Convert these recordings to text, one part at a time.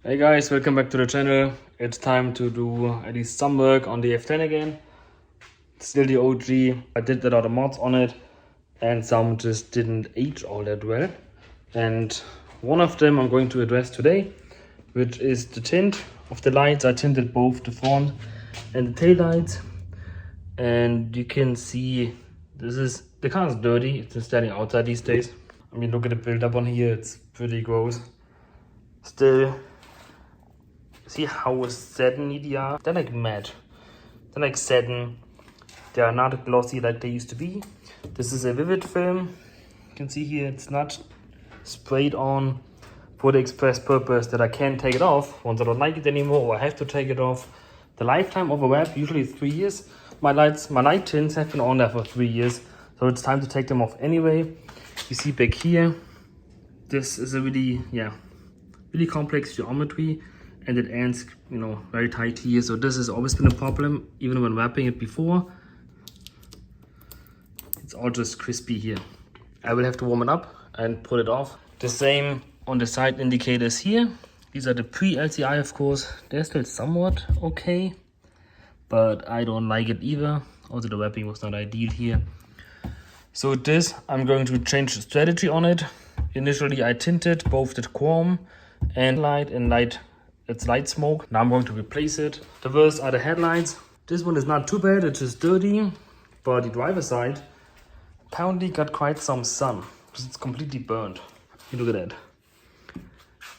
Hey guys, welcome back to the channel. It's time to do at least some work on the F10 again. Still the OG. I did a lot of mods on it and some just didn't age all that well. And one of them I'm going to address today, which is the tint of the lights. I tinted both the front and the tail lights. And you can see the car is dirty. It's just standing outside these days. I mean, look at the build-up on here. It's pretty gross. Still, see how satiny they are? They're like matte. They're like satin. They are not glossy like they used to be. This is a vivid film. You can see here it's not sprayed on for the express purpose that I can't take it off once I don't like it anymore or I have to take it off. The lifetime of a wrap usually is 3 years. My light tints have been on there for 3 years, so it's time to take them off anyway. You see back here, this is a really complex geometry. And it ends, very tight here. So this has always been a problem, even when wrapping it before. It's all just crispy here. I will have to warm it up and put it off. The same on the side indicators here. These are the pre-LCI, of course. They're still somewhat okay, but I don't like it either. Also, the wrapping was not ideal here. So this, I'm going to change the strategy on it. Initially, I tinted both the chrome and light. It's light smoke. Now I'm going to replace it. The worst are the headlights. This one is not too bad, it's just dirty. But the driver's side apparently got quite some sun. It's completely burned. You look at that.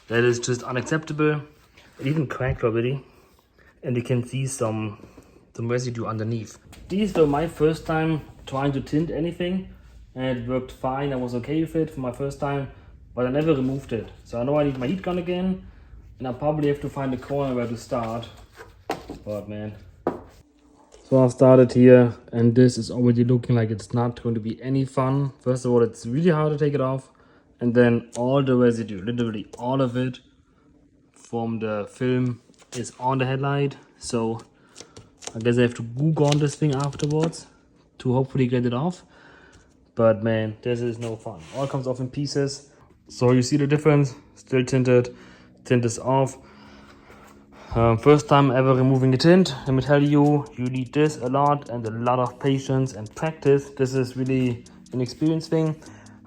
That is just unacceptable. It even cracked already. And you can see some residue underneath. These were my first time trying to tint anything. And it worked fine. I was okay with it for my first time. But I never removed it. So I know I need my heat gun again. And I probably have to find a corner where to start. But man. So I started here and this is already looking like it's not going to be any fun. First of all, it's really hard to take it off. And then all the residue, literally all of it from the film is on the headlight. So I guess I have to glue on this thing afterwards to hopefully get it off. But man, this is no fun. All comes off in pieces. So you see the difference, still tinted. Tint is off. First time ever removing a tint. Let me tell you, you need this a lot and a lot of patience and practice. This is really an experience thing.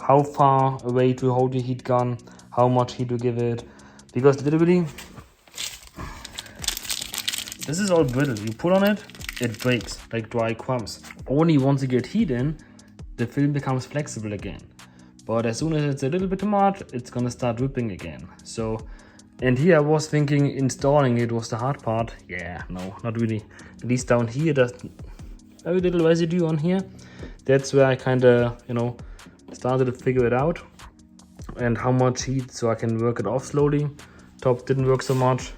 How far away to hold your heat gun, how much heat to give it. Because literally, this is all brittle. You put on it, it breaks like dry crumbs. Only once you get heat in, the film becomes flexible again. But as soon as it's a little bit too much, it's gonna start ripping again. So, and here I was thinking installing it was the hard part. Yeah, no, not really. At least down here, there's very little residue on here. That's where I kind of, started to figure it out. And how much heat, so I can work it off slowly. Top didn't work so much.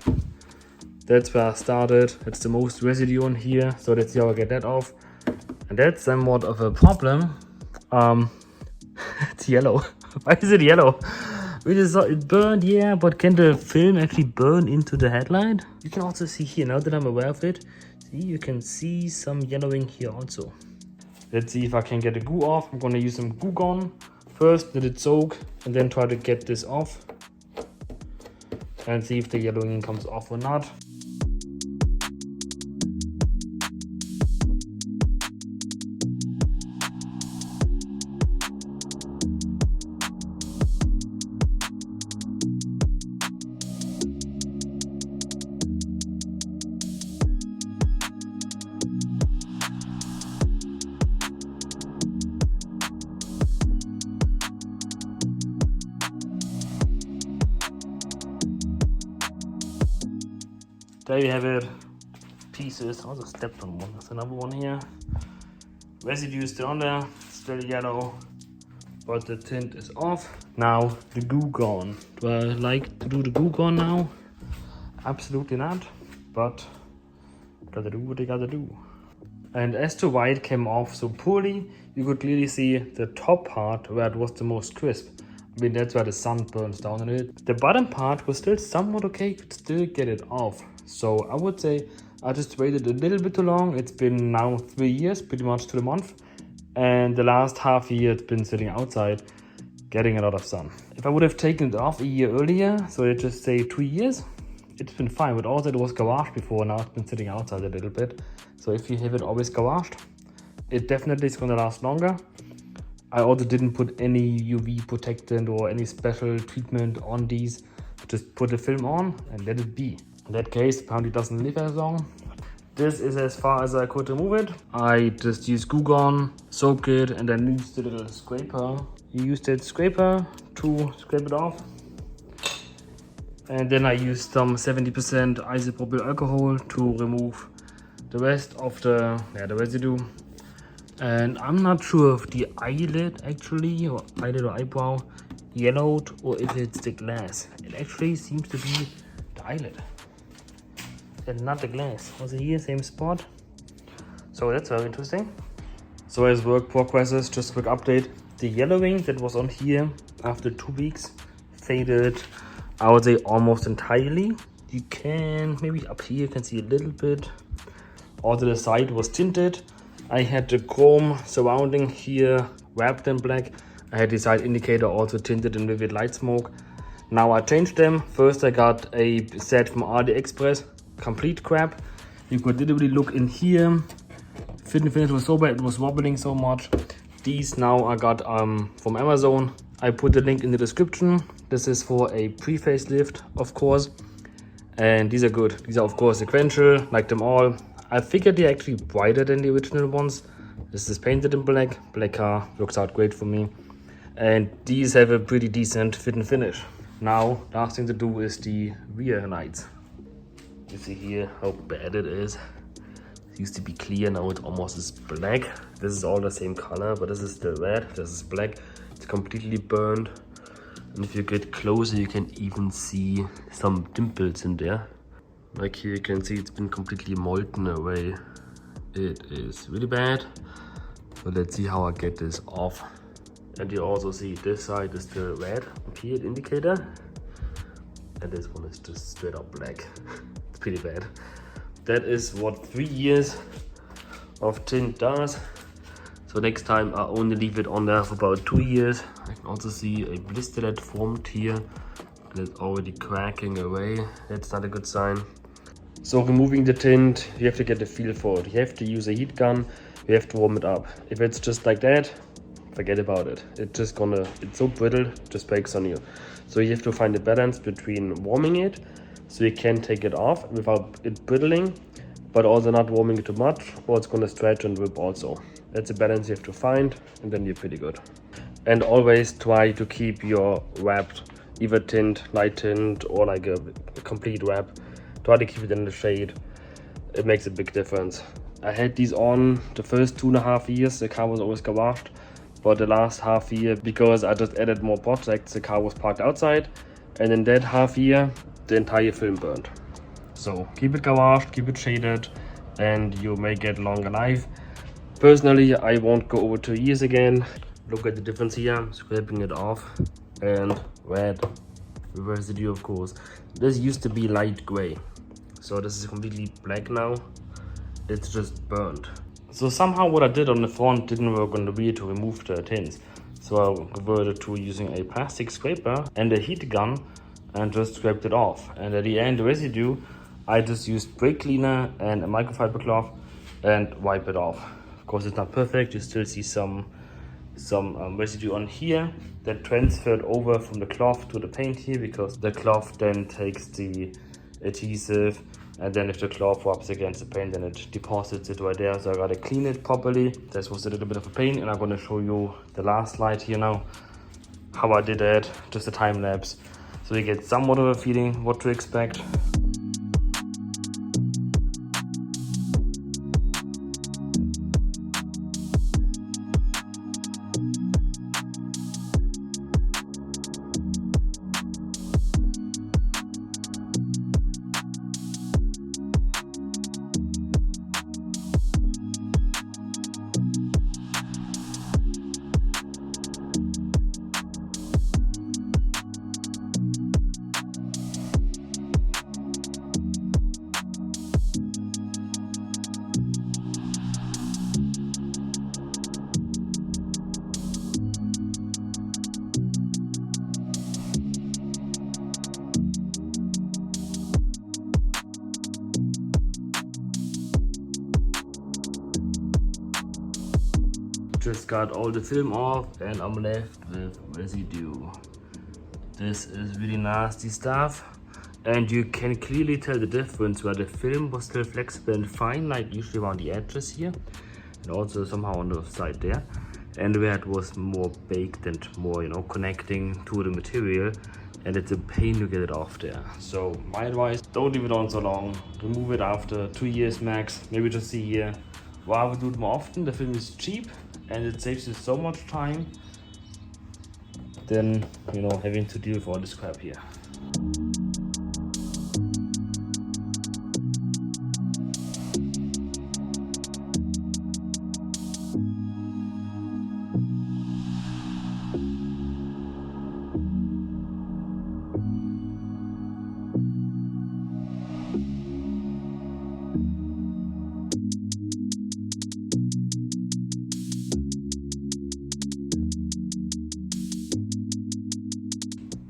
That's where I started. It's the most residue on here. So let's see how I get that off. And that's somewhat of a problem. It's yellow. Why is it yellow? We just saw it burned, yeah, but can the film actually burn into the headlight? You can also see here, now that I'm aware of it, see, you can see some yellowing here also. Let's see if I can get the glue off. I'm gonna use some glue gun first, let it soak, and then try to get this off. And see if the yellowing comes off or not. There you have it. Pieces. I also stepped on one. There's another one here. Residue is still on there. Still yellow. But the tint is off. Now the glue gun. Do I like to do the glue gun now? Absolutely not. But gotta do what they gotta do. And as to why it came off so poorly, you could clearly see the top part where it was the most crisp. I mean, that's where the sun burns down on it. The bottom part was still somewhat okay, you could still get it off. So I would say I just waited a little bit too long. It's been now 3 years, pretty much to the month. And the last half year it's been sitting outside, getting a lot of sun. If I would have taken it off a year earlier, so let's just say 2 years, it's been fine, but also it was gouaged before, now it's been sitting outside a little bit. So if you have it always gouaged, it definitely is gonna last longer. I also didn't put any UV protectant or any special treatment on these. Just put the film on and let it be. In that case, apparently doesn't live as long. This is as far as I could remove it. I just used Goo Gone, soak it, and then used the little scraper. You use that scraper to scrape it off. And then I used some 70% isopropyl alcohol to remove the rest of the residue. And I'm not sure if the eyelid actually, or eyelid or eyebrow, yellowed or if it's the glass. It actually seems to be the eyelid and not the glass. Also here, same spot. So that's very interesting. So as work progresses, just a quick update. The yellowing that was on here after 2 weeks faded, I would say almost entirely. You can, maybe up here you can see a little bit. Also the side was tinted. I had the chrome surrounding here wrapped in black. I had the side indicator also tinted in vivid light smoke. Now I changed them. First I got a set from AliExpress, complete crap. You could literally look in here. Fit and finish was so bad, it was wobbling so much. These now I got from Amazon. I put the link in the description. This is for a pre-facelift, of course. And these are good. These are of course sequential, like them all. I figured they're actually brighter than the original ones. This is painted in black. Black car works out great for me. And these have a pretty decent fit and finish. Now, last thing to do is the rear lights. You see here how bad it is. It used to be clear, now it almost is black. This is all the same color, but this is still red. This is black. It's completely burned. And if you get closer, you can even see some dimples in there. Like here you can see it's been completely molten away. It is really bad. But let's see how I get this off. And you also see this side is still red, up here the indicator. And this one is just straight up black. It's pretty bad. That is what 3 years of tint does. So next time I only leave it on there for about 2 years. I can also see a blister that formed here. And it's already cracking away. That's not a good sign. So removing the tint, you have to get a feel for it. You have to use a heat gun, you have to warm it up. If it's just like that, forget about it. It's so brittle, it just breaks on you. So you have to find a balance between warming it, so you can take it off without it brittling, but also not warming it too much, or it's gonna stretch and rip also. That's a balance you have to find, and then you're pretty good. And always try to keep your wrapped, either tint, light tint, or like a complete wrap. Try to keep it in the shade. It makes a big difference. I had these on the first 2.5 years. The car was always gouaged. But the last half year, because I just added more projects, the car was parked outside. And in that half year, the entire film burned. So keep it gouaged, keep it shaded, and you may get longer life. Personally, I won't go over 2 years again. Look at the difference here, scraping it off. And red residue, of course. This used to be light gray. So this is completely black now. It's just burned. So somehow what I did on the front didn't work on the rear to remove the tints. So I reverted to using a plastic scraper and a heat gun and just scraped it off. And at the end, the residue, I just used brake cleaner and a microfiber cloth and wipe it off. Of course, it's not perfect. You still see some residue on here that transferred over from the cloth to the paint here, because the cloth then takes the adhesive, and then if the cloth rubs against the paint, then it deposits it right there. So I gotta clean it properly. This was a little bit of a pain, and I'm gonna show you the last slide here now, how I did that, just a time lapse, so you get somewhat of a feeling what to expect. just got all the film off and I'm left with residue. This is really nasty stuff. And you can clearly tell the difference where the film was still flexible and fine, like usually around the edges here. And also somehow on the side there. And where it was more baked and more, you know, connecting to the material. And it's a pain to get it off there. So my advice, don't leave it on so long. Remove it after 2 years max, maybe just a year. Why I would do it more often? The film is cheap and it saves you so much time than, you know, having to deal with all this crap here.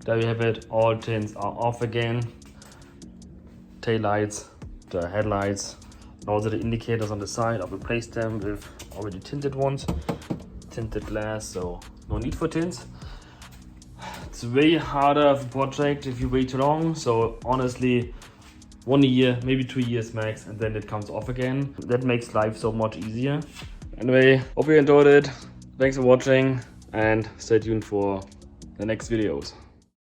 There you have it, all tints are off again. Taillights, the headlights, and also the indicators on the side. I've replaced them with already tinted ones. Tinted glass, so no need for tints. It's way harder of a project if you wait too long. So honestly, 1 year, maybe 2 years max, and then it comes off again. That makes life so much easier. Anyway, hope you enjoyed it. Thanks for watching and stay tuned for the next videos.